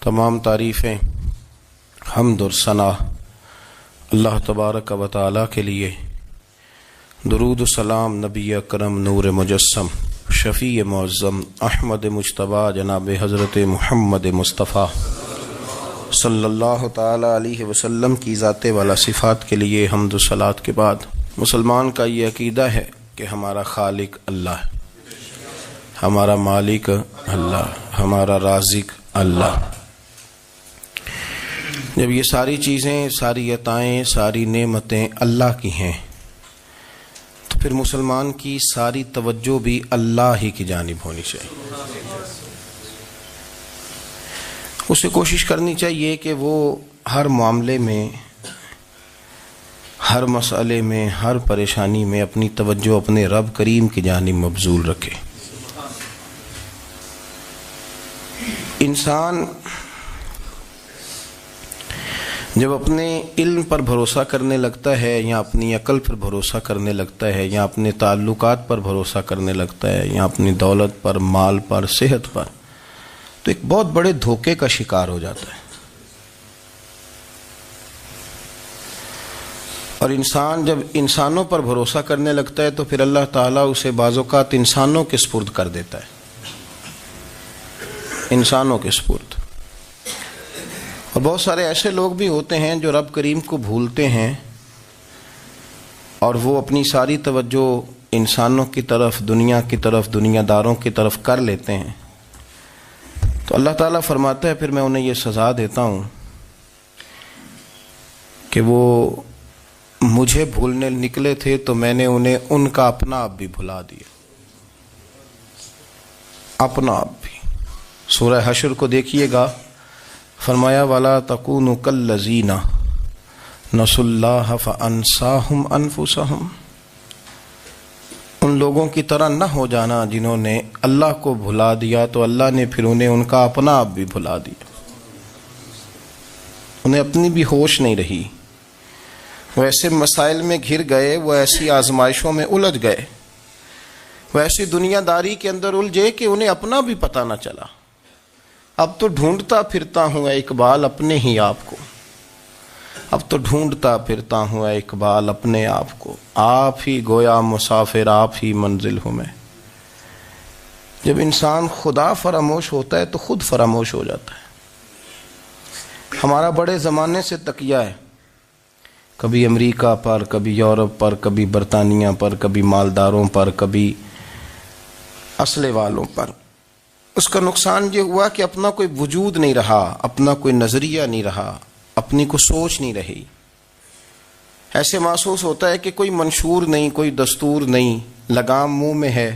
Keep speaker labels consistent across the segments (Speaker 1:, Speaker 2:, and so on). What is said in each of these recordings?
Speaker 1: تمام تعریفیں حمد اور ثنا اللہ تبارک و تعالی کے لیے، درود و سلام نبی اکرم نور مجسم شفیع معظم احمد مجتبیٰ جناب حضرت محمد مصطفیٰ صلی اللہ تعالی علیہ وسلم کی ذات والا صفات کے لیے حمد و صلات کے بعد مسلمان کا یہ عقیدہ ہے کہ ہمارا خالق اللہ ہے، ہمارا مالک اللہ، ہمارا رازق اللہ۔ جب یہ ساری چیزیں، ساری عطائیں، ساری نعمتیں اللہ کی ہیں تو پھر مسلمان کی ساری توجہ بھی اللہ ہی کی جانب ہونی چاہیے۔ اسے کوشش کرنی چاہیے کہ وہ ہر معاملے میں، ہر مسئلے میں، ہر پریشانی میں اپنی توجہ اپنے رب کریم کی جانب مبذول رکھے۔ انسان جب اپنے علم پر بھروسہ کرنے لگتا ہے یا اپنی عقل پر بھروسہ کرنے لگتا ہے یا اپنے تعلقات پر بھروسہ کرنے لگتا ہے یا اپنی دولت پر، مال پر، صحت پر، تو ایک بہت بڑے دھوکے کا شکار ہو جاتا ہے۔ اور انسان جب انسانوں پر بھروسہ کرنے لگتا ہے تو پھر اللہ تعالیٰ اسے بعض اوقات انسانوں کے سپرد کر دیتا ہے، انسانوں کے سپرد۔ اور بہت سارے ایسے لوگ بھی ہوتے ہیں جو رب کریم کو بھولتے ہیں اور وہ اپنی ساری توجہ انسانوں کی طرف، دنیا کی طرف، دنیا داروں کی طرف کر لیتے ہیں، تو اللہ تعالیٰ فرماتا ہے پھر میں انہیں یہ سزا دیتا ہوں کہ وہ مجھے بھولنے نکلے تھے تو میں نے انہیں ان کا اپنا آپ بھی بھلا دیا، اپنا آپ بھی۔ سورہ حشر کو دیکھیے گا، فرمایا وَلَا تَكُونُوا كَالَّذِينَ نَسُوا اللَّهَ فَأَنسَاهُمْ أَنفُسَهُمْ۔ ان لوگوں کی طرح نہ ہو جانا جنہوں نے اللہ کو بھلا دیا تو اللہ نے پھر انہیں ان کا اپنا آپ بھی بھلا دیا، انہیں اپنی بھی ہوش نہیں رہی، وہ ایسے مسائل میں گھر گئے، وہ ایسی آزمائشوں میں الجھ گئے، وہ ایسی دنیا داری کے اندر الجھے کہ انہیں اپنا بھی پتہ نہ چلا۔ اب تو ڈھونڈتا پھرتا ہوں اے اقبال اپنے ہی آپ کو، اب تو ڈھونڈتا پھرتا ہوں اے اقبال اپنے آپ کو، آپ ہی گویا مسافر، آپ ہی منزل ہوں میں۔ جب انسان خدا فراموش ہوتا ہے تو خود فراموش ہو جاتا ہے۔ ہمارا بڑے زمانے سے تکیہ ہے، کبھی امریکہ پر، کبھی یورپ پر، کبھی برطانیہ پر، کبھی مالداروں پر، کبھی اسلحے والوں پر۔ اس کا نقصان یہ ہوا کہ اپنا کوئی وجود نہیں رہا، اپنا کوئی نظریہ نہیں رہا، اپنی کوئی سوچ نہیں رہی۔ ایسے محسوس ہوتا ہے کہ کوئی منشور نہیں، کوئی دستور نہیں، لگام منہ میں ہے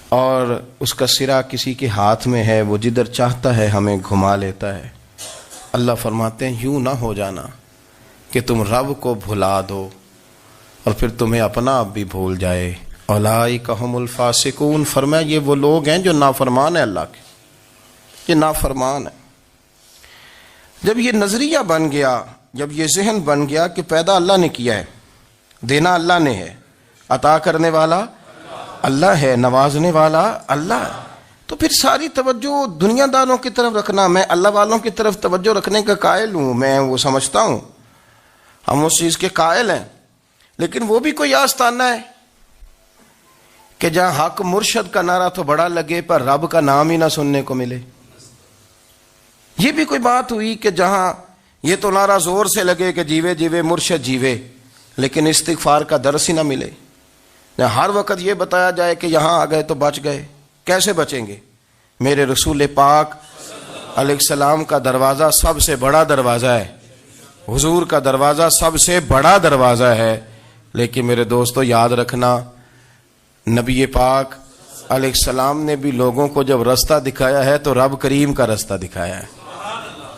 Speaker 1: اور اس کا سرا کسی کے ہاتھ میں ہے، وہ جدھر چاہتا ہے ہمیں گھما لیتا ہے۔ اللہ فرماتے ہیں یوں نہ ہو جانا کہ تم رب کو بھلا دو اور پھر تمہیں اپنا آپ بھی بھول جائے۔ اولئک ھم الفاسقون، فرمایا یہ وہ لوگ ہیں جو نافرمان ہیں اللہ کے، یہ نافرمان ہے۔ جب یہ نظریہ بن گیا، جب یہ ذہن بن گیا کہ پیدا اللہ نے کیا ہے، دینا اللہ نے ہے، عطا کرنے والا اللہ ہے، نوازنے والا اللہ ہے، تو پھر ساری توجہ دنیا داروں کی طرف رکھنا، میں اللہ والوں کی طرف توجہ رکھنے کا قائل ہوں، میں وہ سمجھتا ہوں، ہم اس چیز کے قائل ہیں، لیکن وہ بھی کوئی آستانہ ہے کہ جہاں حق مرشد کا نعرہ تو بڑا لگے پر رب کا نام ہی نہ سننے کو ملے۔ یہ بھی کوئی بات ہوئی کہ جہاں یہ تو نعرہ زور سے لگے کہ جیوے جیوے مرشد جیوے، لیکن استغفار کا درس ہی نہ ملے۔ ہر وقت یہ بتایا جائے کہ یہاں آ گئے تو بچ گئے، کیسے بچیں گے؟ میرے رسول پاک علیہ السلام کا دروازہ سب سے بڑا دروازہ ہے، حضور کا دروازہ سب سے بڑا دروازہ ہے، لیکن میرے دوستو یاد رکھنا، نبی پاک علیہ السلام نے بھی لوگوں کو جب رستہ دکھایا ہے تو رب کریم کا رستہ دکھایا ہے،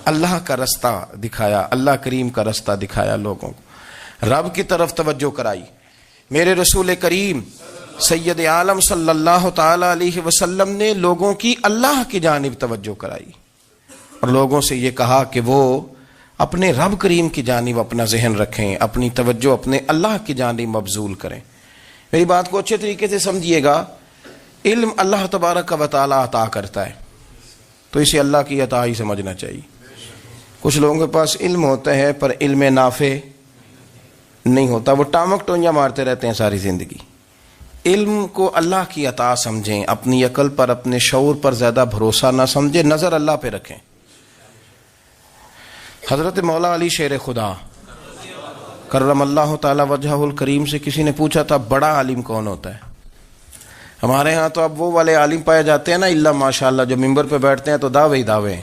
Speaker 1: اللہ کا رستہ دکھایا، اللہ کریم کا رستہ دکھایا، لوگوں کو رب کی طرف توجہ کرائی۔ میرے رسول کریم سید عالم صلی اللہ تعالی علیہ وسلم نے لوگوں کی اللہ کی جانب توجہ کرائی اور لوگوں سے یہ کہا کہ وہ اپنے رب کریم کی جانب اپنا ذہن رکھیں، اپنی توجہ اپنے اللہ کی جانب مبذول کریں۔ میری بات کو اچھے طریقے سے سمجھیے گا، علم اللہ تبارک و تعالی عطا کرتا ہے، تو اسے اللہ کی عطا ہی سمجھنا چاہیے. کچھ لوگوں کے پاس علم ہوتا ہے پر علم نافع نہیں ہوتا، وہ ٹامک ٹونیاں مارتے رہتے ہیں ساری زندگی. علم کو اللہ کی عطا سمجھیں، اپنی عقل پر اپنے شعور پر زیادہ بھروسہ نہ سمجھیں، نظر اللہ پہ رکھیں. حضرت مولا علی شیر خدا کرم اللہ تعالی وجہہ الکریم سے کسی نے پوچھا تھا بڑا عالم کون ہوتا ہے؟ ہمارے ہاں تو اب وہ والے عالم پائے جاتے ہیں نا اللہ ماشاءاللہ، جو ممبر پہ بیٹھتے ہیں تو دعوے ہی دعوے،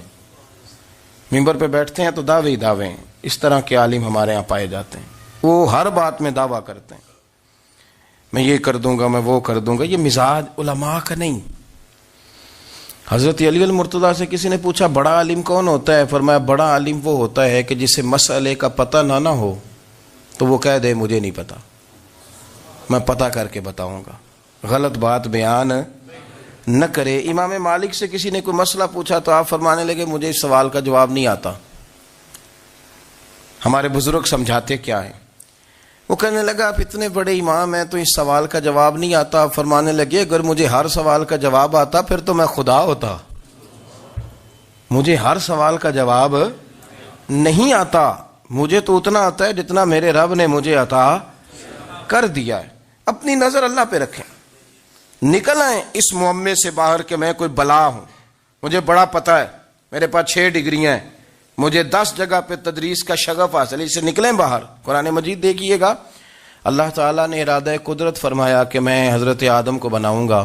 Speaker 1: ممبر پہ بیٹھتے ہیں تو دعوے ہی دعوے. اس طرح کے عالم ہمارے ہاں پائے جاتے ہیں، وہ ہر بات میں دعویٰ کرتے ہیں میں یہ کر دوں گا، میں وہ کر دوں گا. یہ مزاج علماء کا نہیں. حضرت علی المرتضیٰ سے کسی نے پوچھا بڑا عالم کون ہوتا ہے؟ فرمایا بڑا عالم وہ ہوتا ہے کہ جسے مسئلے کا پتہ نہ ہو تو وہ کہہ دے مجھے نہیں پتا، میں پتہ کر کے بتاؤں گا، غلط بات بیان نہ کرے. امام مالک سے کسی نے کوئی مسئلہ پوچھا تو آپ فرمانے لگے مجھے اس سوال کا جواب نہیں آتا، ہمارے بزرگ سمجھاتے کیا ہے. وہ کہنے لگا آپ اتنے بڑے امام ہیں تو اس سوال کا جواب نہیں آتا. آپ فرمانے لگے اگر مجھے ہر سوال کا جواب آتا پھر تو میں خدا ہوتا. مجھے ہر سوال کا جواب نہیں آتا، مجھے تو اتنا آتا ہے جتنا میرے رب نے مجھے عطا کر دیا ہے. اپنی نظر اللہ پہ رکھیں، نکل آئیں اس معمے سے باہر کہ میں کوئی بلا ہوں، مجھے بڑا پتہ ہے، میرے پاس 6 ڈگریاں ہیں، مجھے 10 جگہ پہ تدریس کا شغف حاصل ہے. اس سے نکلیں باہر. قرآن مجید دیکھیے گا اللہ تعالیٰ نے ارادہ قدرت فرمایا کہ میں حضرت آدم کو بناؤں گا.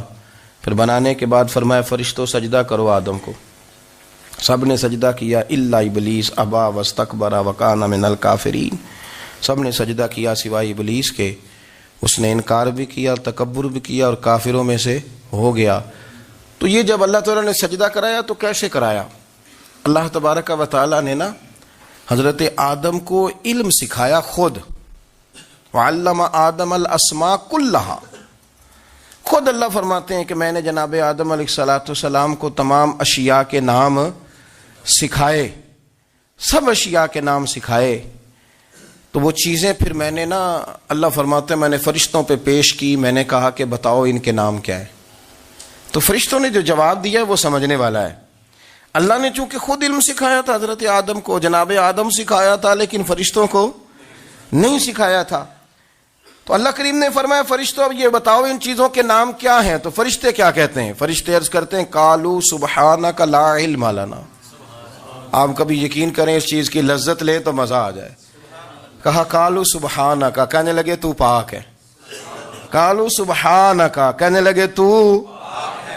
Speaker 1: پھر بنانے کے بعد فرمایا فرشتوں سجدہ کرو آدم کو. سب نے سجدہ کیا الا ابلیس ابا واستکبر وکان من الکافرین. سب نے سجدہ کیا سوائے ابلیس کے، اس نے انکار بھی کیا، تکبر بھی کیا اور کافروں میں سے ہو گیا. تو یہ جب اللہ تعالیٰ نے سجدہ کرایا تو کیسے کرایا؟ اللہ تبارک و تعالیٰ نے نا حضرت آدم کو علم سکھایا خود. وعلم آدم الاسماء کلہا. خود اللہ فرماتے ہیں کہ میں نے جناب آدم علیہ السلام کو تمام اشیاء کے نام سکھائے، سب اشیاء کے نام سکھائے. تو وہ چیزیں پھر میں نے نا، اللہ فرماتے ہیں میں نے فرشتوں پہ پیش کی، میں نے کہا کہ بتاؤ ان کے نام کیا ہے. تو فرشتوں نے جو جواب دیا ہے وہ سمجھنے والا ہے. اللہ نے چونکہ خود علم سکھایا تھا حضرت آدم کو، جناب آدم سکھایا تھا لیکن فرشتوں کو نہیں سکھایا تھا. تو اللہ کریم نے فرمایا فرشتوں اب یہ بتاؤ ان چیزوں کے نام کیا ہیں. تو فرشتے کیا کہتے ہیں؟ فرشتے عرض کرتے ہیں قالوا سبحانک لا علم لنا. آپ کبھی یقین کریں اس چیز کی لذت لیں تو مزہ آ جائے. کہا قالوا سبحانک، کہنے لگے تو پاک ہے. قالوا سبحانک، کہنے لگے تو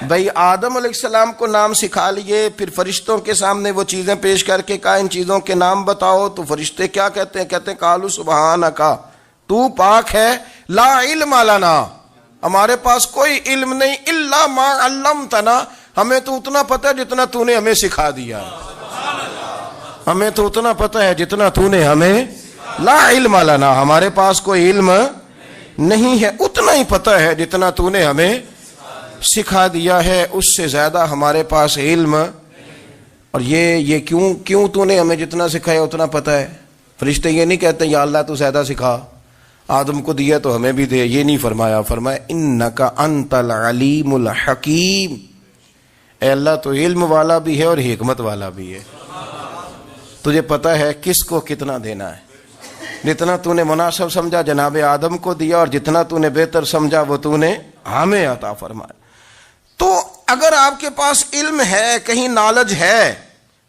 Speaker 1: بھئی آدم علیہ السلام کو نام سکھا لیے، پھر فرشتوں کے سامنے وہ چیزیں پیش کر کے کہا ان چیزوں کے نام بتاؤ. تو فرشتے کیا کہتے ہیں؟ کہتے ہیں قالوا سبحانک، تو پاک ہے، لا علم لنا، ہمارے پاس کوئی علم نہیں، الا ما علمتنا، ہمیں تو اتنا پتہ ہے جتنا تو نے ہمیں سکھا دیا. ہمیں تو اتنا پتہ ہے جتنا تو نے ہمیں، لا علم لنا، ہمارے پاس کوئی علم نہیں ہے، اتنا ہی پتہ ہے جتنا تو نے ہمیں سکھا دیا ہے، اس سے زیادہ ہمارے پاس علم. اور یہ کیوں تو نے ہمیں جتنا سکھایا اتنا پتہ ہے. فرشتے یہ نہیں کہتے یا اللہ تو زیادہ سکھا، آدم کو دیا تو ہمیں بھی دے، یہ نہیں فرمایا. فرمایا انک انت العلیم الحکیم، اے اللہ تو علم والا بھی ہے اور حکمت والا بھی ہے، تجھے پتہ ہے کس کو کتنا دینا ہے. جتنا تو نے مناسب سمجھا جناب آدم کو دیا، اور جتنا تو نے بہتر سمجھا وہ تو نے ہمیں عطا فرمایا. تو اگر آپ کے پاس علم ہے، کہیں نالج ہے،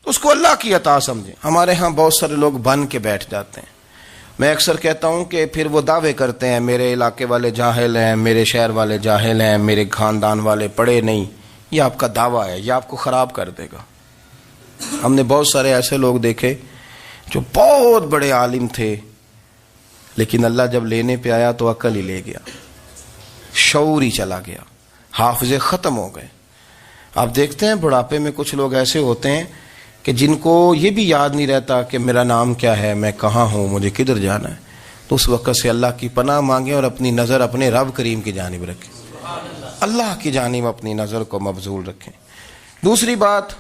Speaker 1: تو اس کو اللہ کی عطا سمجھیں. ہمارے ہاں بہت سارے لوگ بن کے بیٹھ جاتے ہیں. میں اکثر کہتا ہوں کہ پھر وہ دعوے کرتے ہیں میرے علاقے والے جاہل ہیں، میرے شہر والے جاہل ہیں، میرے خاندان والے پڑھے نہیں. یہ آپ کا دعویٰ ہے، یہ آپ کو خراب کر دے گا. ہم نے بہت سارے ایسے لوگ دیکھے جو بہت بڑے عالم تھے، لیکن اللہ جب لینے پہ آیا تو عقل ہی لے گیا، شعور ہی چلا گیا، حافظے ختم ہو گئے. آپ دیکھتے ہیں بڑھاپے میں کچھ لوگ ایسے ہوتے ہیں کہ جن کو یہ بھی یاد نہیں رہتا کہ میرا نام کیا ہے، میں کہاں ہوں، مجھے کدھر جانا ہے. تو اس وقت سے اللہ کی پناہ مانگیں اور اپنی نظر اپنے رب کریم کی جانب رکھیں، اللہ کی جانب اپنی نظر کو مبذول رکھیں. دوسری بات،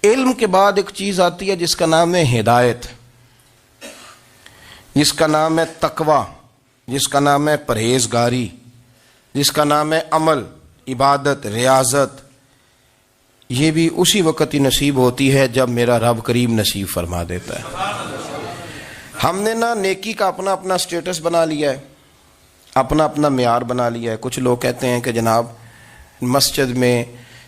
Speaker 1: علم کے بعد ایک چیز آتی ہے جس کا نام ہے ہدایت، جس کا نام ہے تقوی، جس کا نام ہے پرہیزگاری، جس کا نام ہے عمل، عبادت، ریاضت. یہ بھی اسی وقت ہی نصیب ہوتی ہے جب میرا رب کریم نصیب فرما دیتا ہے۔ ہم نے نا نیکی کا اپنا اپنا سٹیٹس بنا لیا ہے، اپنا اپنا معیار بنا لیا ہے۔ کچھ لوگ کہتے ہیں کہ جناب مسجد میں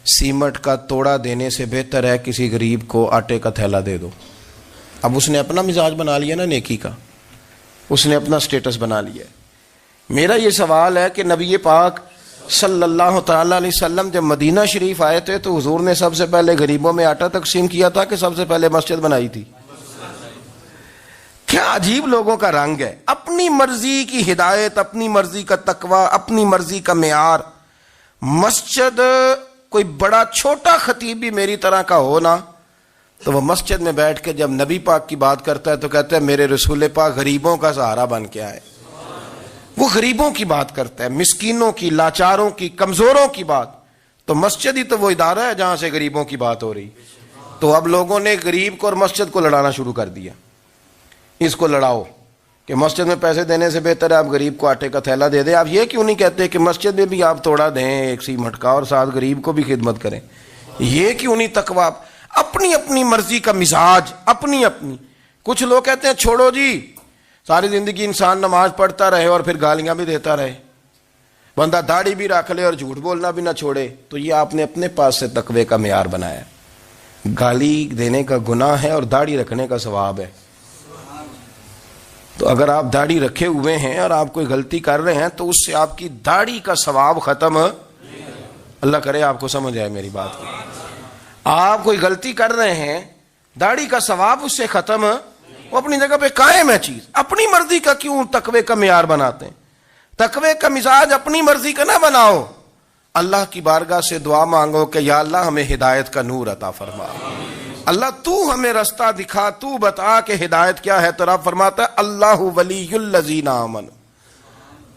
Speaker 1: سیمٹ کا توڑا دینے سے بہتر ہے کسی غریب کو آٹے کا تھیلا دے دو۔ اب اس نے اپنا مزاج بنا لیا نا نیکی کا، اس نے اپنا سٹیٹس بنا لیا ہے۔ میرا یہ سوال ہے کہ نبی پاک صلی اللہ تعالی علیہ وسلم جب مدینہ شریف آئے تھے تو حضور نے سب سے پہلے غریبوں میں آٹا تقسیم کیا تھا کہ سب سے پہلے مسجد بنائی تھی؟ کیا عجیب لوگوں کا رنگ ہے، اپنی مرضی کی ہدایت، اپنی مرضی کا تقوی، اپنی مرضی کا معیار۔ مسجد کوئی بڑا چھوٹا خطیب بھی میری طرح کا ہو نا تو وہ مسجد میں بیٹھ کے جب نبی پاک کی بات کرتا ہے تو کہتا ہے میرے رسول پاک غریبوں کا سہارا بن کے آئے۔ وہ غریبوں کی بات کرتا ہے، مسکینوں کی، لاچاروں کی، کمزوروں کی بات۔ تو مسجد ہی تو وہ ادارہ ہے جہاں سے غریبوں کی بات ہو رہی۔ تو اب لوگوں نے غریب کو اور مسجد کو لڑانا شروع کر دیا، اس کو لڑاؤ کہ مسجد میں پیسے دینے سے بہتر ہے آپ غریب کو آٹے کا تھیلا دے دیں۔ آپ یہ کیوں نہیں کہتے کہ مسجد میں بھی آپ توڑا دیں ایک سیمٹ کا اور ساتھ غریب کو بھی خدمت کریں؟ یہ کیوں نہیں تقویٰ؟ اپنی اپنی مرضی کا مزاج، اپنی اپنی۔ کچھ لوگ کہتے ہیں چھوڑو جی، ساری زندگی انسان نماز پڑھتا رہے اور پھر گالیاں بھی دیتا رہے، بندہ داڑھی بھی رکھ لے اور جھوٹ بولنا بھی نہ چھوڑے۔ تو یہ آپ نے اپنے پاس سے تقوی کا معیار بنایا۔ گالی دینے کا گناہ ہے اور داڑھی رکھنے کا ثواب ہے۔ تو اگر آپ داڑھی رکھے ہوئے ہیں اور آپ کوئی غلطی کر رہے ہیں تو اس سے آپ کی داڑھی کا ثواب ختم، اللہ کرے آپ کو سمجھ آئے میری بات کو۔ آپ کوئی غلطی کر رہے ہیں، داڑھی کا ثواب اس سے ختم، وہ اپنی جگہ پہ قائم ہے چیز۔ اپنی مرضی کا کیوں تقوی کا معیار بناتے ہیں؟ تقوی کا مزاج اپنی مرضی کا نہ بناؤ، اللہ کی بارگاہ سے دعا مانگو کہ یا اللہ ہمیں ہدایت کا نور عطا فرما، اللہ تو ہمیں رستہ دکھا، تو بتا کہ ہدایت کیا ہے۔ تو رب فرماتا ہے اللہ ولی الذین آمنوا،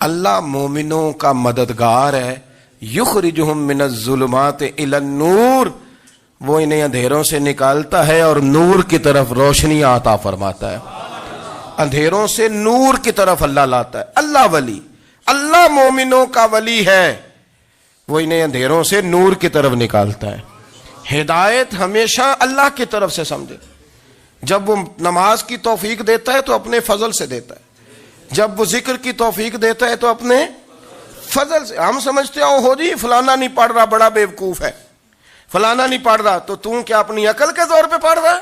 Speaker 1: اللہ مومنوں کا مددگار ہے، یخرجہم من الظلمات الی النور، وہ انہیں اندھیروں سے نکالتا ہے اور نور کی طرف روشنی عطا فرماتا ہے۔ اندھیروں سے نور کی طرف اللہ لاتا ہے۔ اللہ ولی، اللہ مومنوں کا ولی ہے، وہ انہیں اندھیروں سے نور کی طرف نکالتا ہے۔ ہدایت ہمیشہ اللہ کی طرف سے سمجھے۔ جب وہ نماز کی توفیق دیتا ہے تو اپنے فضل سے دیتا ہے، جب وہ ذکر کی توفیق دیتا ہے تو اپنے فضل سے۔ ہم سمجھتے ہیں ہو جی فلانا نہیں پڑھ رہا بڑا بیوقوف ہے، فلانا نہیں پڑھ رہا، تو تم کیا اپنی عقل کے زور پہ پڑھ رہا ہے؟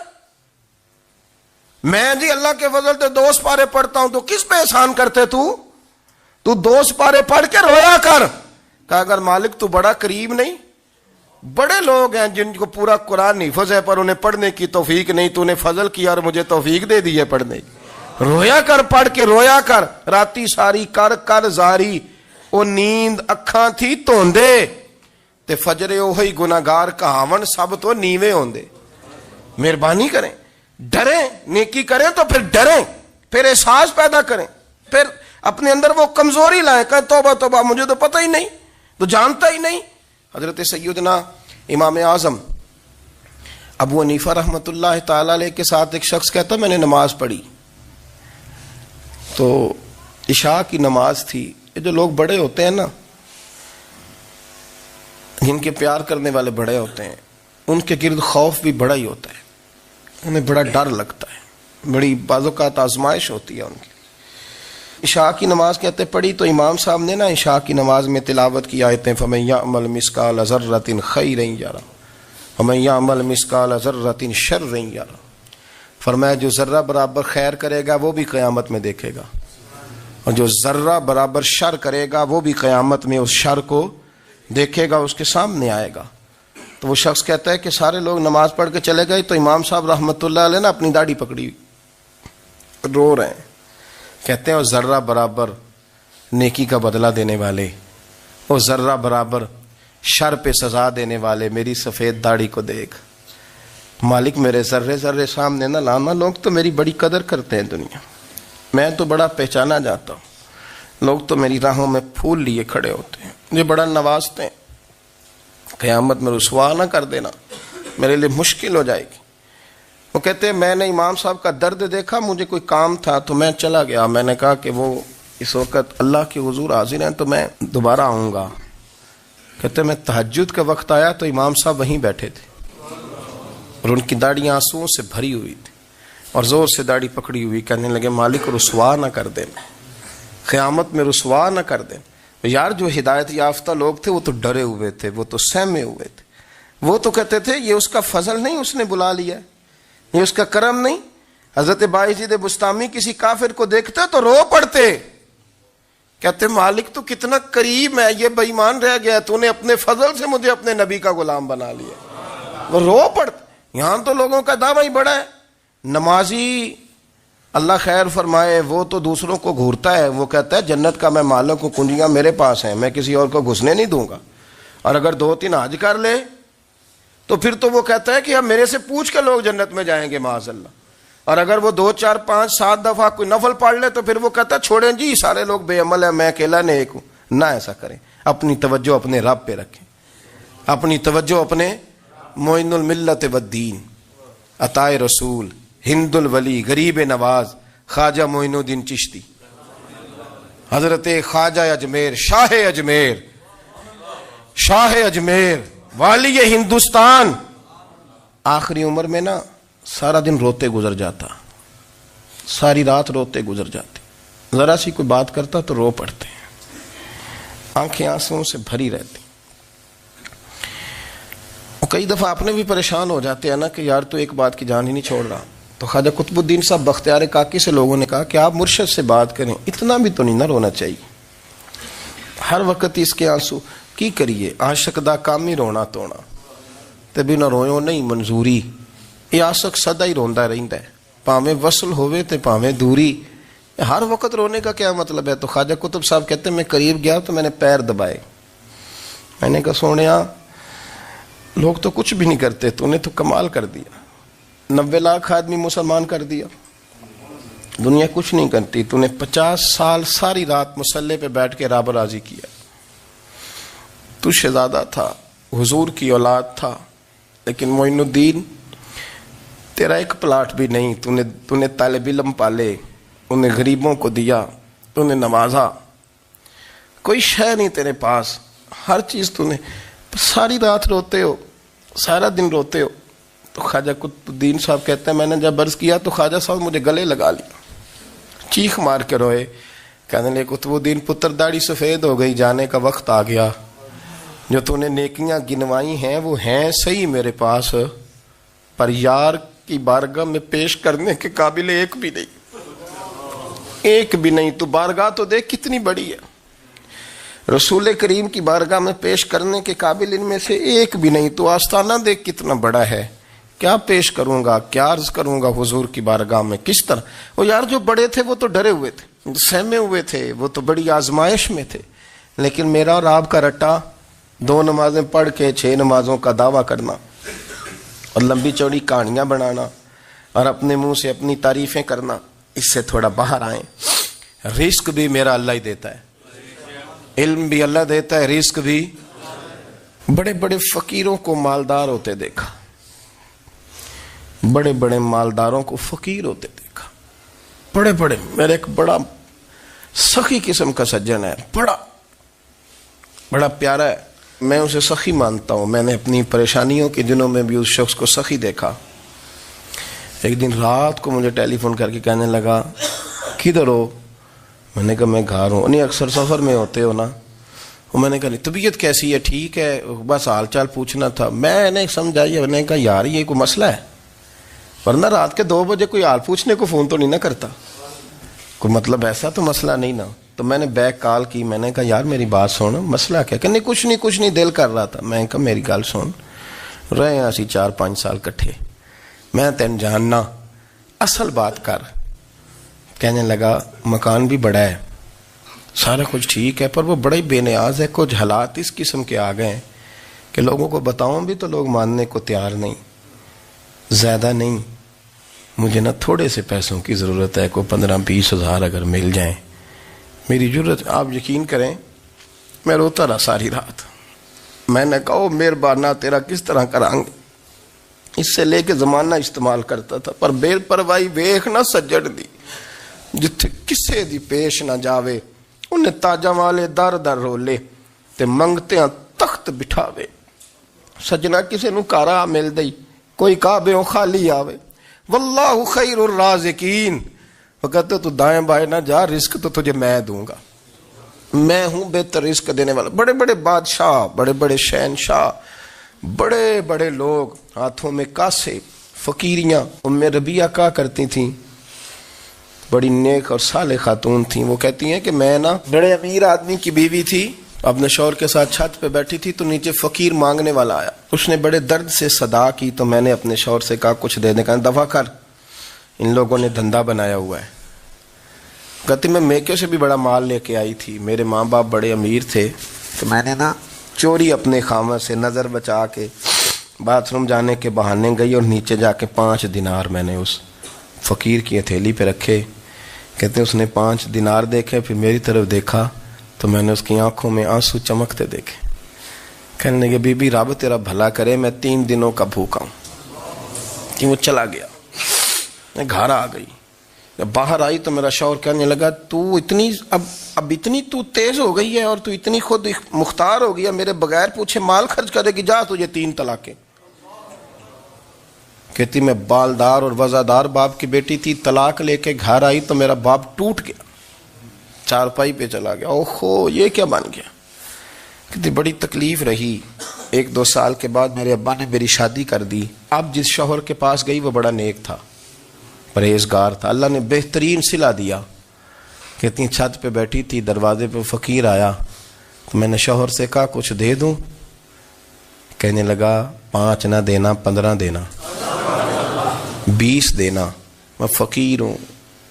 Speaker 1: میں جی اللہ کے فضل سے 2 سپارے پڑھتا ہوں، تو کس پہ احسان کرتے تو 2 سپارے پڑھ کے رویا کر۔ کہ اگر مالک تو بڑا قریب نہیں، بڑے لوگ ہیں جن کو پورا قرآن حفظ ہے پر انہیں پڑھنے کی توفیق نہیں، تو انہیں فضل کیا اور مجھے توفیق دے دی ہے پڑھنے کی۔ رویا کر، پڑھ کے رویا کر، راتی ساری کر کر زاری، وہ نیند اکھاں تھی توندے تے فجرے اوہی گناہگار کہاون سب تو نیوے ہوندے۔ مہربانی کریں، ڈریں، نیکی کریں تو پھر ڈریں، پھر احساس پیدا کریں، پھر اپنے اندر وہ کمزوری لائیں، کہیں توبہ توبہ مجھے تو پتہ ہی نہیں، تو جانتا ہی نہیں۔ حضرت سیدنا امام اعظم ابو حنیفہ رحمۃ اللہ تعالی علیہ کے ساتھ ایک شخص کہتا میں نے نماز پڑھی، تو عشاء کی نماز تھی۔ یہ جو لوگ بڑے ہوتے ہیں نا، جن کے پیار کرنے والے بڑے ہوتے ہیں، ان کے گرد خوف بھی بڑا ہی ہوتا ہے، انہیں بڑا ڈر لگتا ہے، بڑی بعض اوقات آزمائش ہوتی ہے ان کی۔ عشاء کی نماز کہتے پڑھی تو امام صاحب نے نا عشاء کی نماز میں تلاوت کی آیتیں فَمَن يَعْمَلْ مِثْقَالَ ذَرَّةٍ خَيْرًا يَرَهُ وَمَن يَعْمَلْ مِثْقَالَ ذَرَّةٍ شَرًّا يَرَهُ، فرمایا جو ذرہ برابر خیر کرے گا وہ بھی قیامت میں دیکھے گا، اور جو ذرہ برابر شر کرے گا وہ بھی قیامت میں اس شر کو دیکھے گا، اس کے سامنے آئے گا۔ تو وہ شخص کہتا ہے کہ سارے لوگ نماز پڑھ کے چلے گئے تو امام صاحب رحمۃ اللہ علیہ نے اپنی داڑھی پکڑی، رو رہے ہیں، کہتے ہیں وہ ذرہ برابر نیکی کا بدلہ دینے والے، وہ ذرہ برابر شر پہ سزا دینے والے میری سفید داڑھی کو دیکھ، مالک میرے ذرے ذرے سامنے نہ لانا، لوگ تو میری بڑی قدر کرتے ہیں دنیا، میں تو بڑا پہچانا جاتا ہوں، لوگ تو میری راہوں میں پھول لیے کھڑے ہوتے ہیں، مجھے بڑا نوازتے ہیں، قیامت میں رسوا نہ کر دینا، میرے لیے مشکل ہو جائے گی۔ وہ کہتے ہیں میں نے امام صاحب کا درد دیکھا، مجھے کوئی کام تھا تو میں چلا گیا، میں نے کہا کہ وہ اس وقت اللہ کے حضور حاضر ہیں تو میں دوبارہ آؤں گا۔ کہتے ہیں میں تہجد کا وقت آیا تو امام صاحب وہیں بیٹھے تھے، اور ان کی داڑیاں آنسوؤں سے بھری ہوئی تھی اور زور سے داڑھی پکڑی ہوئی، کہنے لگے مالک رسوا نہ کر دینا، قیامت میں رسوا نہ کر دینا۔ یار جو ہدایت یافتہ لوگ تھے وہ تو ڈرے ہوئے تھے، وہ تو سہمے ہوئے تھے، وہ تو کہتے تھے یہ اس کا فضل نہیں، اس نے بلا لیا ہے، یہ اس کا کرم نہیں۔ حضرت باعزید بستامی کسی کافر کو دیکھتے تو رو پڑتے، کہتے مالک تو کتنا کریم ہے، یہ بے ایمان رہ گیا، تو نے اپنے فضل سے مجھے اپنے نبی کا غلام بنا لیا۔ وہ رو پڑتے۔ یہاں تو لوگوں کا دعویٰ ہی بڑا ہے۔ نمازی اللہ خیر فرمائے وہ تو دوسروں کو گھورتا ہے، وہ کہتا ہے جنت کا میں مالک ہوں، کنجیاں میرے پاس ہیں، میں کسی اور کو گھسنے نہیں دوں گا۔ اور اگر 2-3 حج کر لے تو پھر تو وہ کہتا ہے کہ اب میرے سے پوچھ کے لوگ جنت میں جائیں گے معاذ اللہ۔ اور اگر وہ 2 4 5 7 دفعہ کوئی نفل پڑھ لے تو پھر وہ کہتا ہے چھوڑیں جی سارے لوگ بے عمل ہیں، میں اکیلا نیک ہوں۔ نہ ایسا کریں، اپنی توجہ اپنے رب پہ رکھیں، اپنی توجہ اپنے معین الملت والدین، عطائے رسول، ہند الولی، غریب نواز، خواجہ معین الدین چشتی، حضرت خواجہ اجمیر، شاہ اجمیر، شاہ اجمیر، والی ہندوستان۔ آخری عمر میں نا سارا دن روتے گزر جاتا، ساری رات روتے گزر جاتی، ذرا سی کوئی بات کرتا تو رو پڑتے ہیں، آنکھیں آنسوؤں سے بھری رہتی۔ کئی دفعہ اپنے بھی پریشان ہو جاتے ہیں نا کہ یار تو ایک بات کی جان ہی نہیں چھوڑ رہا۔ تو خواجہ قطب الدین صاحب بختیار کاکی سے لوگوں نے کہا کہ آپ مرشد سے بات کریں، اتنا بھی تو نہیں نہ رونا چاہیے، ہر وقت اس کے آنسو کی کریے، عاشق دا کامی رونا تونا تے بھی نہ رویو نہیں منظوری۔ یہ عاشق سدا ہی روندا رہندا ہے، پاویں وصل ہوئے تے پاویں دوری، ہر وقت رونے کا کیا مطلب ہے؟ تو خواجہ قطب صاحب کہتے ہیں میں قریب گیا تو میں نے پیر دبائے، میں نے کہا سونیا لوگ تو کچھ بھی نہیں کرتے، تو نے تو کمال کر دیا، 90 لاکھ آدمی مسلمان کر دیا، دنیا کچھ نہیں کرتی، تو نے 50 سال ساری رات مصلے پہ بیٹھ کے رب راضی کیا۔ تو شہزادہ تھا، حضور کی اولاد تھا، لیکن معین الدین تیرا ایک پلاٹ بھی نہیں، تو نے طالب علم پالے، انہیں غریبوں کو دیا، تو نے نوازا، کوئی شے نہیں تیرے پاس، ہر چیز تو نے، ساری رات روتے ہو، سارا دن روتے ہو۔ تو خواجہ قطب الدین صاحب کہتے ہیں میں نے جب عرض کیا تو خواجہ صاحب مجھے گلے لگا لیا، چیخ مار کے روئے، کہنے لگے قطب الدین پتر داڑھی سفید ہو گئی، جانے کا وقت آ گیا، جو تو نے نیکیاں گنوائی ہیں وہ ہیں صحیح میرے پاس، پر یار کی بارگاہ میں پیش کرنے کے قابل ایک بھی نہیں، ایک بھی نہیں۔ تو بارگاہ تو دیکھ کتنی بڑی ہے، رسول کریم کی بارگاہ میں پیش کرنے کے قابل ان میں سے ایک بھی نہیں، تو آستانہ دیکھ کتنا بڑا ہے، کیا پیش کروں گا، کیا عرض کروں گا حضور کی بارگاہ میں، کس طرح؟ وہ یار جو بڑے تھے وہ تو ڈرے ہوئے تھے، سہمے ہوئے تھے، وہ تو بڑی آزمائش میں تھے، لیکن میرا اور آپ کا رٹا 2 نمازیں پڑھ کے 6 نمازوں کا دعویٰ کرنا اور لمبی چوڑی کہانیاں بنانا اور اپنے منہ سے اپنی تعریفیں کرنا، اس سے تھوڑا باہر آئیں۔ رزق بھی میرا اللہ ہی دیتا ہے، علم بھی اللہ دیتا ہے، رزق بھی۔ بڑے بڑے فقیروں کو مالدار ہوتے دیکھا، بڑے بڑے مالداروں کو فقیر ہوتے دیکھا، بڑے بڑے، میرے ایک بڑا سخی قسم کا سجن ہے، بڑا پیارا ہے، میں اسے سخی مانتا ہوں، میں نے اپنی پریشانیوں کے دنوں میں بھی اس شخص کو سخی دیکھا۔ ایک دن رات کو مجھے ٹیلی فون کر کے کہنے لگا کدھر ہو؟ میں نے کہا میں گھر ہوں۔ نہیں اکثر سفر میں ہوتے ہو نا؟ میں نے کہا طبیعت کیسی ہے؟ ٹھیک ہے، بس حال چال پوچھنا تھا۔ میں نے سمجھائی، میں نے کہا یار یہ کوئی مسئلہ ہے، ورنہ رات کے 2 بجے کوئی حال پوچھنے کو فون تو نہیں نہ کرتا، کوئی مطلب ایسا تو مسئلہ نہیں نا۔ تو میں نے بیک کال کی، میں نے کہا یار میری بات سن، مسئلہ کیا؟ کہ نہیں کچھ نہیں دل کر رہا تھا۔ میں نے کہا میری گل سن، رہے ہیں اسی 4-5 سال کٹھے، میں تین جاننا، اصل بات کر۔ کہنے لگا مکان بھی بڑا ہے، سارا کچھ ٹھیک ہے، پر وہ بڑا ہی بے نیاز ہے، کچھ حالات اس قسم کے آ گئے ہیں کہ لوگوں کو بتاؤں بھی تو لوگ ماننے کو تیار نہیں، زیادہ نہیں، مجھے نا تھوڑے سے پیسوں کی ضرورت ہے، کوئی 15-20 ہزار اگر مل جائیں، میری ضرورت۔ آپ یقین کریں میں روتا رہا ساری رات۔ میں نے کہا مہربانہ تیرا کس طرح کریں گے، اس سے لے کے زمانہ استعمال کرتا تھا، پر بے پرواہی ویخ نہ سجڑ دی، جتھے کسے دی پیش نہ جاوے، انہیں تاجاں والے در در رولے تے منگتے ہیں تخت بٹھاوے۔ سجنا کسے نو کارا مل دئی، کوئی کعبے خالی آوے. واللہ خیر الرازقین. وہ کہتے تو دائیں بائیں نہ جا، رزق تو تجھے میں دوں گا، میں ہوں بہتر رزق دینے والا. بڑے بڑے بادشاہ، بڑے بڑے شہنشاہ، بڑے بڑے لوگ، ہاتھوں میں کاسے، فقیریاں. ام ربیعہ کہا کرتی تھیں، بڑی نیک اور صالح خاتون تھیں. وہ کہتی ہیں کہ میں نا بڑے امیر آدمی کی بیوی تھی، اپنے شوہر کے ساتھ چھت پہ بیٹھی تھی تو نیچے فقیر مانگنے والا آیا. اس نے بڑے درد سے صدا کی تو میں نے اپنے شوہر سے کہا کچھ دے دیں. کہا دفع کر، ان لوگوں نے دھندا بنایا ہوا ہے. کہتی میں میکے سے بھی بڑا مال لے کے آئی تھی، میرے ماں باپ بڑے امیر تھے تو میں نے نا چوری اپنے خامہ سے نظر بچا کے باتھ روم جانے کے بہانے گئی اور نیچے جا کے 5 دینار میں نے اس فقیر کی ہتھیلی پہ رکھے. کہتے اس نے 5 دینار دیکھے، پھر میری طرف دیکھا تو میں نے اس کی آنکھوں میں آنسو چمکتے دیکھے. کہنے لگے بی بی رب تیرا بھلا کرے، میں 3 دنوں کا بھوکا ہوں. کہ وہ چلا گیا. میں گھر آ گئی، باہر آئی تو میرا شوہر کہنے لگا تو اتنی اب اتنی تو تیز ہو گئی ہے اور تو اتنی خود مختار ہو گئی ہے، میرے بغیر پوچھے مال خرچ کرے گی، جا تجھے 3 طلاقیں. کہتی میں بالدار اور وزادار باپ کی بیٹی تھی، طلاق لے کے گھر آئی تو میرا باپ ٹوٹ گیا، چارپائی پہ چلا گیا. اوہو یہ کیا بن گیا. کہتی بڑی تکلیف رہی. 1-2 سال کے بعد میرے ابا نے میری شادی کر دی. اب جس شوہر کے پاس گئی وہ بڑا نیک تھا، پرہیزگار تھا، اللہ نے بہترین صلہ دیا. کہتی چھت پہ بیٹھی تھی، دروازے پہ فقیر آیا تو میں نے شوہر سے کہا کچھ دے دوں. کہنے لگا 5 نہ دینا، 15 دینا، 20 دینا. میں فقیر ہوں،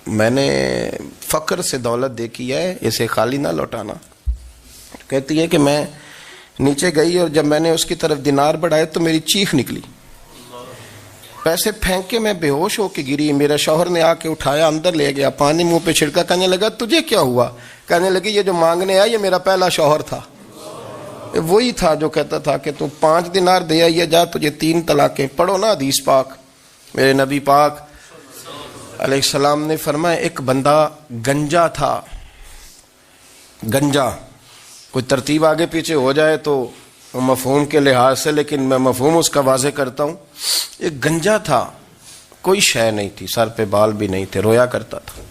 Speaker 1: میں نے فقر سے دولت دیکھی ہے، اسے خالی نہ لوٹانا. کہتی ہے کہ میں نیچے گئی اور جب میں نے اس کی طرف دینار بڑھائے تو میری چیخ نکلی، پیسے پھینک کے میں بے ہوش ہو کے گری. میرا شوہر نے آ کے اٹھایا، اندر لے گیا، پانی منہ پہ چھڑکا. کہنے لگا تجھے کیا ہوا؟ کہنے لگی یہ جو مانگنے آیا یہ میرا پہلا شوہر تھا، وہی تھا جو کہتا تھا کہ تو 5 دینار دے آئیے، جا تجھے 3 طلاقیں. پڑھو نا حدیث پاک. میرے نبی پاک علیہ السلام نے فرمایا ایک بندہ گنجا تھا. گنجا کوئی ترتیب آگے پیچھے ہو جائے تو مفہوم کے لحاظ سے، لیکن میں مفہوم اس کا واضح کرتا ہوں. ایک گنجا تھا، کوئی شے نہیں تھی، سر پہ بال بھی نہیں تھے، رویا کرتا تھا.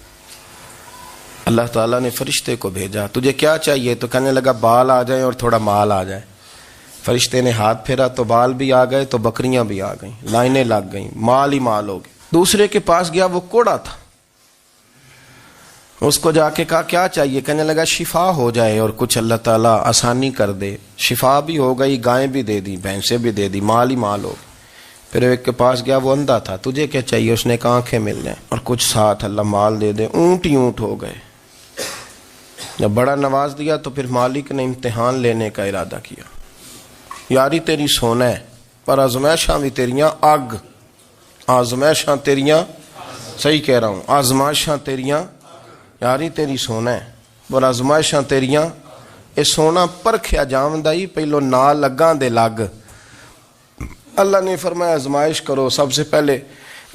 Speaker 1: اللہ تعالیٰ نے فرشتے کو بھیجا، تجھے کیا چاہیے؟ تو کہنے لگا بال آ جائیں اور تھوڑا مال آ جائے. فرشتے نے ہاتھ پھیرا تو بال بھی آ گئے تو بکریاں بھی آ گئیں، لائنیں لگ گئیں، مال ہی مال ہو گئے. دوسرے کے پاس گیا، وہ کوڑا تھا. اس کو جا کے کہا کیا چاہیے؟ کہنے لگا شفا ہو جائے اور کچھ اللہ تعالیٰ آسانی کر دے. شفا بھی ہو گئی، گائیں بھی دے دی، بھینسیں بھی دے دی، مال ہی مال ہو. پھر ایک کے پاس گیا، وہ اندھا تھا. تجھے کیا چاہیے؟ اس نے کہا آنکھیں مل جائیں اور کچھ ساتھ اللہ مال دے دے. اونٹ ہی اونٹ ہو گئے. جب بڑا نواز دیا تو پھر مالک نے امتحان لینے کا ارادہ کیا. یاری تیری سونا ہے پر آزمائشاں بھی تیریاں اگ. آزمائشاں تیریاں، صحیح کہہ رہا ہوں، آزمائشاں تیریاں. یاری تیری سونا ہے پر آزمائشاں تیریاں. اے سونا پرکھیا جاوندا ہی پہلو نال لگاں دے لگ. اللہ نے فرمایا آزمائش کرو. سب سے پہلے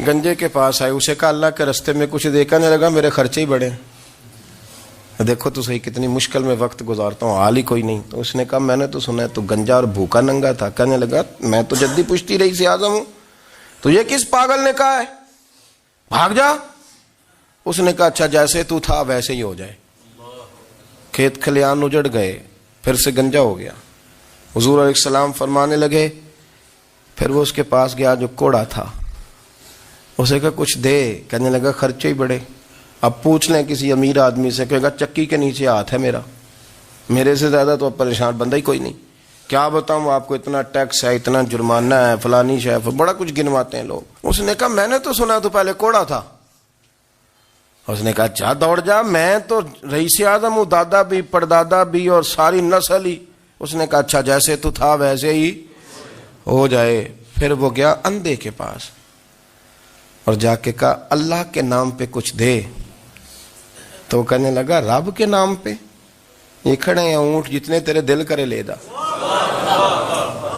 Speaker 1: گنجے کے پاس آئے، اسے کہا اللہ کے رستے میں کچھ دے. کہنے لگا میرے خرچے ہی بڑے. دیکھو تو صحیح کتنی مشکل میں وقت گزارتا ہوں، حال ہی کوئی نہیں. تو اس نے کہا میں نے تو سنا ہے تو گنجا اور بھوکا ننگا تھا. کہنے لگا میں تو جدی پشتی رئیس اعظم ہوں، تو یہ کس پاگل نے کہا ہے بھاگ جا. اس نے کہا اچھا جیسے تو تھا ویسے ہی ہو جائے. کھیت کھلیان اجڑ گئے، پھر سے گنجا ہو گیا. حضور علیہ السلام فرمانے لگے. پھر وہ اس کے پاس گیا جو کوڑا تھا، اسے کہا کچھ دے. کہنے لگا خرچے ہی بڑے. اب پوچھ لیں کسی امیر آدمی سے، کہے گا چکی کے نیچے ہاتھ ہے میرا، میرے سے زیادہ تو اب پریشان بندہ ہی کوئی نہیں. کیا بتاؤں آپ کو، اتنا ٹیکس ہے، اتنا جرمانہ ہے، فلانی شے، بڑا کچھ گنواتے ہیں لوگ. اس نے کہا میں نے تو سنا تو پہلے کوڑا تھا. اس نے کہا جا دوڑ جا، میں تو رئیس اعظم ہوں، دادا بھی پردادا بھی اور ساری نسل ہی. اس نے کہا اچھا جیسے تو تھا ویسے ہی ہو جائے. پھر وہ گیا اندھے کے پاس اور جا کے کہا اللہ کے نام پہ کچھ دے. تو وہ کہنے لگا رب کے نام پہ؟ یہ کھڑے ہیں اونٹ، جتنے تیرے دل کرے لے دا.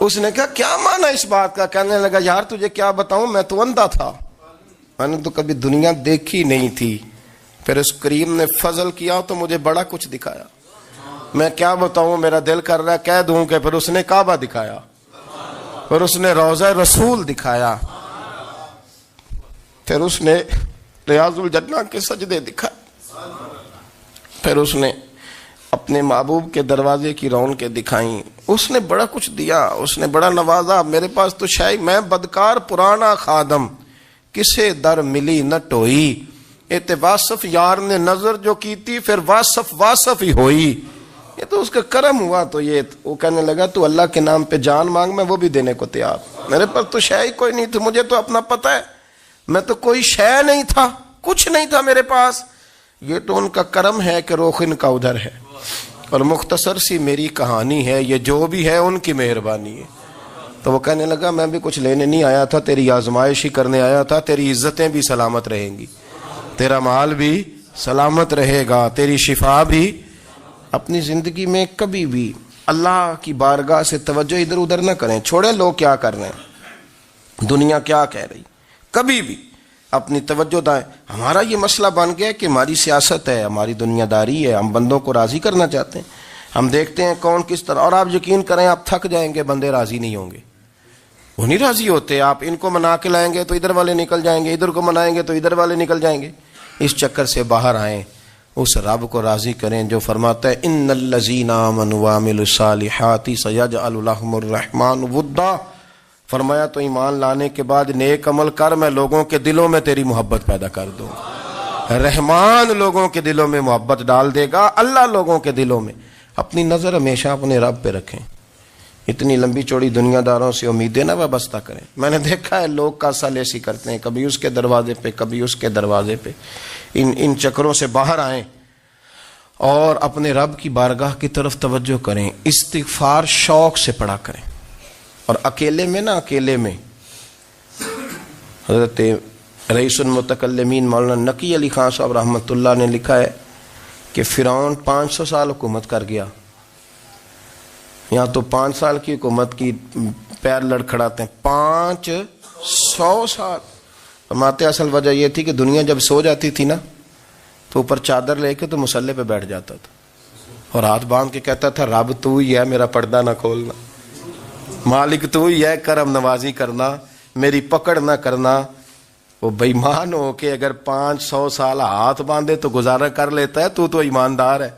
Speaker 1: اس نے کہا کیا معنی اس بات کا؟ کہنے لگا یار تجھے کیا بتاؤں، میں تو اندھا تھا، میں نے تو کبھی دنیا دیکھی نہیں تھی. پھر اس کریم نے فضل کیا تو مجھے بڑا کچھ دکھایا. میں کیا بتاؤں، میرا دل کر رہا ہے کہہ دوں کہ پھر اس نے کعبہ دکھایا. اور اس نے روضہ رسول دکھایا، پھر اس نے ریاض الجنہ کے سجدے دکھائے، پھر اس نے اپنے محبوب کے دروازے کی رونقیں دکھائیں۔ اس نے بڑا کچھ دیا، اس نے بڑا نوازا۔ میرے پاس تو شاید میں بدکار پرانا خادم، کسے در ملی نہ ٹوئی، اے واصف یار نے نظر جو کی تھی، پھر واصف ہی ہوئی۔ یہ تو اس کا کرم ہوا۔ تو یہ وہ کہنے لگا تو اللہ کے نام پہ جان مانگ، میں وہ بھی دینے کو تیار۔ میرے پاس تو شے ہی کوئی نہیں تھی، مجھے تو اپنا پتہ ہے، میں تو کوئی شے نہیں تھا، کچھ نہیں تھا میرے پاس۔ یہ تو ان کا کرم ہے کہ رخ ان کا ادھر ہے، اور مختصر سی میری کہانی ہے، یہ جو بھی ہے ان کی مہربانی ہے۔ تو وہ کہنے لگا میں بھی کچھ لینے نہیں آیا تھا، تیری آزمائش ہی کرنے آیا تھا، تیری عزتیں بھی سلامت رہیں گی، تیرا مال بھی سلامت رہے گا، تیری شفا بھی۔ اپنی زندگی میں کبھی بھی اللہ کی بارگاہ سے توجہ ادھر ادھر نہ کریں، چھوڑیں لوگ کیا کر رہے ہیں، دنیا کیا کہہ رہی، کبھی بھی اپنی توجہ دائیں۔ ہمارا یہ مسئلہ بن گیا کہ ہماری سیاست ہے، ہماری دنیا داری ہے، ہم بندوں کو راضی کرنا چاہتے ہیں، ہم دیکھتے ہیں کون کس طرح، اور آپ یقین کریں آپ تھک جائیں گے، بندے راضی نہیں ہوں گے، وہ نہیں راضی ہوتے۔ آپ ان کو منا کے لائیں گے تو ادھر والے نکل جائیں گے، ادھر کو منائیں گے تو ادھر والے نکل جائیں گے۔ اس چکر سے باہر آئیں، اس رب کو راضی کریں جو فرماتا ہے ان الذین آمنوا وعملوا الصالحات سیجعل لهم الرحمن ودا۔ فرمایا تو ایمان لانے کے بعد نیک عمل کر، میں لوگوں کے دلوں میں تیری محبت پیدا کر دوں۔ رحمان لوگوں کے دلوں میں محبت ڈال دے گا، اللہ لوگوں کے دلوں میں۔ اپنی نظر ہمیشہ اپنے رب پہ رکھیں، اتنی لمبی چوڑی دنیا داروں سے امیدیں نہ وابستہ کریں۔ میں نے دیکھا ہے لوگ کا سال ایسی کرتے ہیں، کبھی اس کے دروازے پہ کبھی اس کے دروازے پہ۔ ان چکروں سے باہر آئیں اور اپنے رب کی بارگاہ کی طرف توجہ کریں، استغفار شوق سے پڑھا کریں۔ اور اکیلے میں اکیلے میں حضرت رئیس المتکلمین مولانا نقی علی خان صاحب رحمۃ اللہ نے لکھا ہے کہ فرعون 500 سال حکومت کر گیا، یہاں تو 5 سال کی حکومت کی پیر لڑکھڑاتے ہیں، 500 سال۔ فرماتے اصل وجہ یہ تھی کہ دنیا جب سو جاتی تھی نا تو اوپر چادر لے کے تو مسلح پہ بیٹھ جاتا تھا اور ہاتھ باندھ کے کہتا تھا رب تو ہی ہے، میرا پردہ نہ کھولنا، مالک تو ہی ہے، کرم نوازی کرنا، میری پکڑ نہ کرنا۔ وہ بے ایمان ہو کے اگر 500 سال ہاتھ باندھے تو گزارا کر لیتا ہے، تو ایماندار ہے۔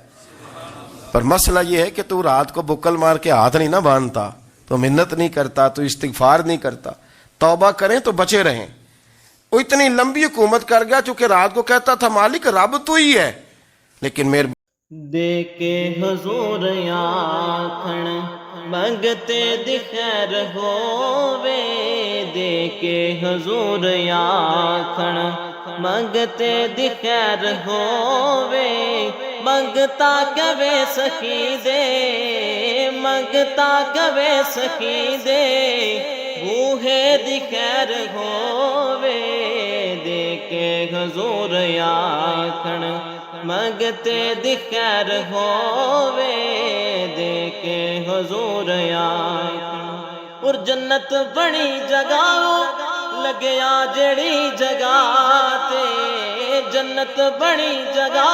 Speaker 1: پر مسئلہ یہ ہے کہ تو رات کو بکل مار کے ہاتھ نہیں نہ باندھتا، تو منت نہیں کرتا، تو استغفار نہیں کرتا، توبہ کریں تو بچے رہیں۔ وہ اتنی لمبی حکومت کر گیا چونکہ رات کو کہتا تھا مالک رب تو ہی ہے، لیکن میرے
Speaker 2: دے کے حضور آکھن منگتے دی خیر ہووے، دے کے حضور آکھن منگتے دی خیر ہووے، منگتا کبے سخی دے، منگتا کبے سخی دے، بوہے دی خیر ہووے، دے کے حضور آکھن منگتے دی خیر ہووے، دے کے حضور آکھن۔ اور جنت بڑی جگہ لگیا جڑی جگہ تے، جنت بڑی جگہ